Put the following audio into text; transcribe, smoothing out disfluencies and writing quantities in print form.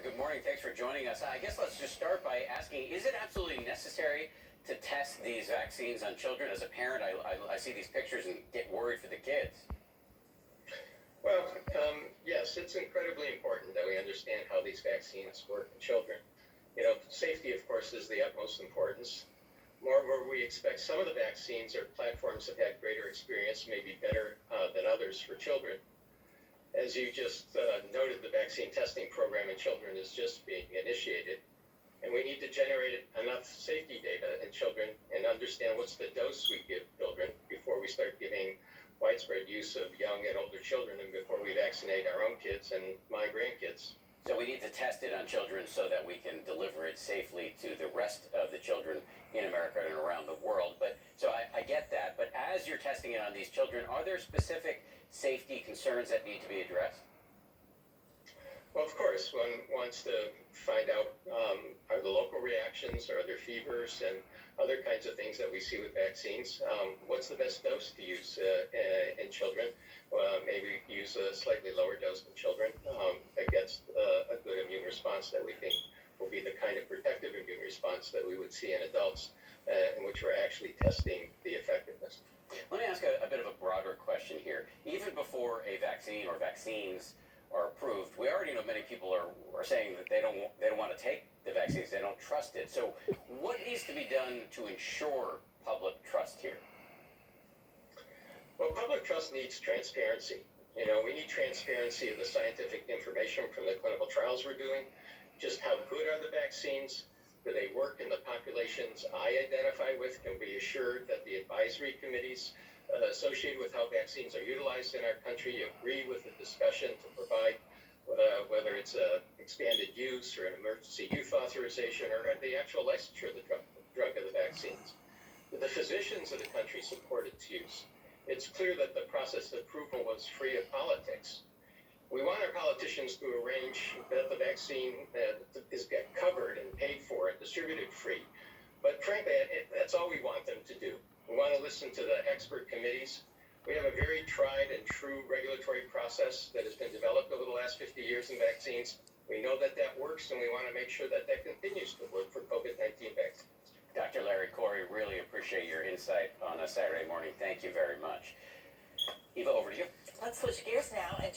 good morning. Thanks for joining us. I guess let's just start by asking, is it absolutely necessary to test these vaccines on children? As a parent, I see these pictures and get worried for the kids. Well, yes, it's incredibly important that we understand how these vaccines work in children. Safety, of course, is the utmost importance. Moreover, we expect some of the vaccines or platforms have had greater experience, maybe better than others for children. As you just noted, the vaccine testing program in children is just being initiated, and we need to generate enough safety data in children and understand what's the dose we give children before we start giving widespread use of young and older children and before we vaccinate our own kids and my grandkids. So we need to test it on children so that we can deliver it safely to the rest of the children in America and around the world. But so I get that. But as you're testing it on these children, are there specific safety concerns that need to be addressed? Well, of course, one wants to find out are the local reactions, are there fevers and other kinds of things that we see with vaccines. What's the best dose to use in children? Maybe use a slightly lower dose in children that gets a good immune response that we think will be the kind of protective immune response that we would see in adults in which we're actually testing the effectiveness. Let me ask a bit of a broader question here. Even before a vaccine or vaccines are approved, we already know many people are saying that they don't want to take the vaccines. They don't trust it. So what needs to be done to ensure public trust here? Well, public trust needs transparency. We need transparency of the scientific information from the clinical trials we're doing. Just how good are the vaccines? Do they work in the populations I identify with? Can we assure that the advisory committees associated with how vaccines are utilized in our country agree with the discussion to provide whether it's a expanded use or an emergency use authorization or the actual licensure of the drug of the vaccines? The physicians of the country support its use. It's clear that the process of approval was free of politics. We want our politicians to arrange that the vaccine is covered and paid for and distributed free. But frankly, that's all we want them to do. We want to listen to the expert committees. We have a very tried and true regulatory process that has been developed over the last 50 years in vaccines. We know that works, and we want to make sure that continues to work for COVID-19 vaccines. Dr. Larry Corey, really appreciate your insight on a Saturday morning. Thank you very much. Eva, over to you. Let's switch gears now and